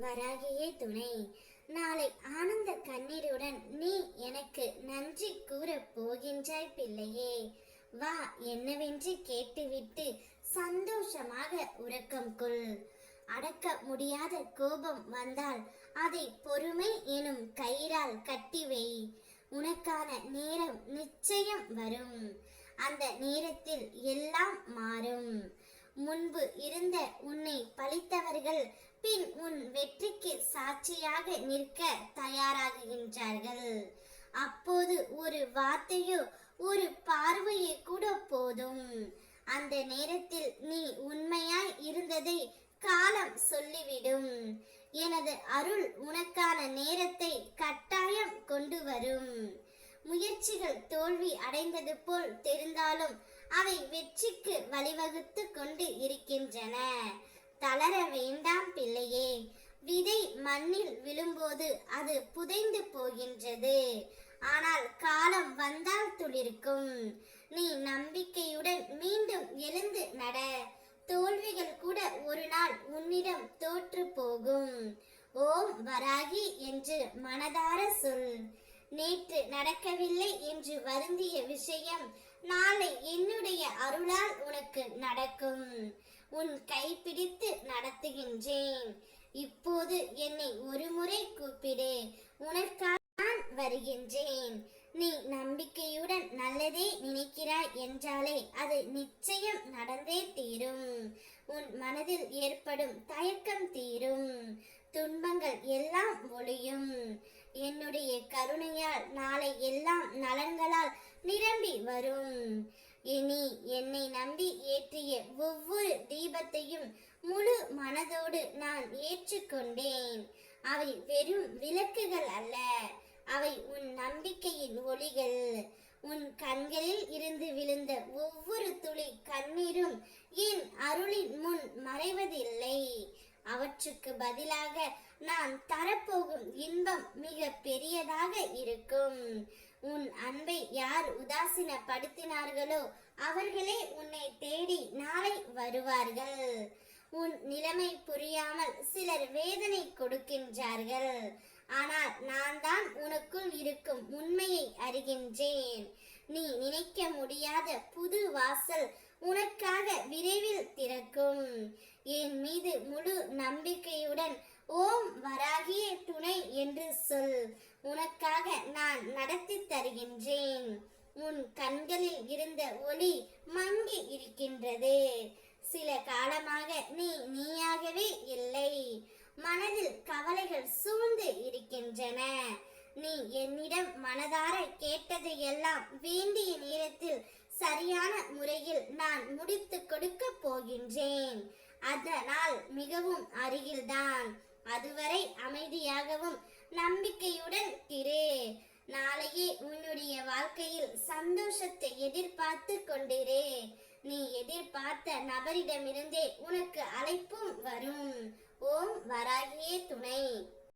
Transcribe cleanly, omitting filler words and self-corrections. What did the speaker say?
வராகியே துணை. நாளை ஆனந்த கண்ணீருடன் நீ எனக்கு நன்றி கூற போகின்றாய் பிள்ளையே. வா, என்னவென்று கேட்டுவிட்டு சந்தோஷமாக உறக்கம் கொள். அடக்க முடியாத கோபம் வந்தால் அதை பொறுமை எனும் கயிறால் கட்டி வை. உனக்கான நேரம் நிச்சயம் வரும். அந்த நேரத்தில் எல்லாம் மாறும். முன்பு இருந்த உன்னை பழித்தவர்கள் பின் உன் வெற்றிக்கு சாட்சியாக நிற்க தயாராகுகின்றார்கள். அப்போது ஒரு வார்த்தையோ ஒரு பார்வையோ கூட போதும். அந்த நேரத்தில் நீ உண்மையாய் இருந்ததை காலம் சொல்லிவிடும். எனது அருள் உனக்கான நேரத்தை கட்டாயம் கொண்டு வரும். முயற்சிகள் தோல்வி அடைந்தது போல் தெரிந்தாலும் அவை வெற்றிக்கு வழிவகுத்து கொண்டு இருக்கின்றன. தளர வேண்டாம் பிள்ளையே. விதை மண்ணில் விழும்போது அது புதைந்து போகின்றது. ஆனால் காலம் வந்தால் துளிர்க்கும். நீ நம்பிக்கையுடன் மீண்டும் எழுந்து நட. தோல்விகள் கூட ஒரு நாள் உன்னிடம் தோற்று போகும். ஓம் வராகி என்று மனதார சொல். நேற்று நடக்கவில்லை என்று வருந்திய விஷயம் நாளை என்னுடைய அருளால் உனக்கு நடக்கும். உன் கைப்பிடித்து நடத்துகின்றேன். இப்போது என்னை ஒரு முறை கூப்பிடு, உனக்காக நான் வருகின்றேன். நீ நம்பிக்கையுடன் நல்லதே நினைக்கிறாய் என்றாலே அது நிச்சயம் நடந்தே தீரும். உன் மனதில் ஏற்படும் தயக்கம் தீரும். துன்பங்கள் எல்லாம் ஒளியும். என்னுடைய கருணையால் நாளை எல்லாம் நலன்களால் நிரம்பி வரும். இனி என்னை நம்பி ஏற்றிய ஒவ்வொரு தீபத்தையும் முழு மனதோடு நான் ஏற்றுக்கொண்டேன். அவை வெறும் விளக்குகள் அல்ல, அவை உன் நம்பிக்கையின் ஒளிகள். உன் கண்களில் இருந்து விழுந்த ஒவ்வொரு துளி கண்ணீரும் என் அருளின் முன் மறைவதில்லை. அவற்றுக்கு பதிலாக நான் தரப்போகும் இன்பம் மிக பெரியதாக இருக்கும். உன் அன்பை யார் உதாசீனப்படுத்தினார்களோ அவர்களே உன்னை தேடி நாளை வருவார்கள். உன் நிலைமை புரியாமல் சிலர் வேதனை கொடுக்கின்றார்கள். ஆனால் நான் தான் உனக்குள் இருக்கும் உண்மையை அறிகின்றேன். நீ நினைக்க முடியாத புது வாசல் உனக்காக விரைவில் திறக்கும். என் மீது முழு நம்பிக்கையுடன் ஓம் வராகியே துணை என்று சொல். உனக்காக நான் நடத்தி தருகின்றேன். உன் கண்களில் இருந்த ஒளி மங்கி இருக்கின்றது. சில காலமாக நீ நீயாகவே இல்லை. மனதில் கவலைகள் சூழ்ந்து இருக்கின்றன. நீ என்னிடம் மனதார கேட்டதையெல்லாம் வேண்டிய நேரத்தில் சரியான முறையில் நான் முடித்து கொடுக்க போகின்றேன். அதனால் மிகவும் அருகில்தான். அதுவரை அமைதியாகவும் நம்பிக்கையுடன் இரு. நாளையே உன்னுடைய வாழ்க்கையில் சந்தோஷத்தை எதிர்பார்த்து கொண்டிரு. நீ எதிர்பார்த்த நபரிடமிருந்தே உனக்கு அழைப்பும் வரும். ஓம் வராகியே துணை.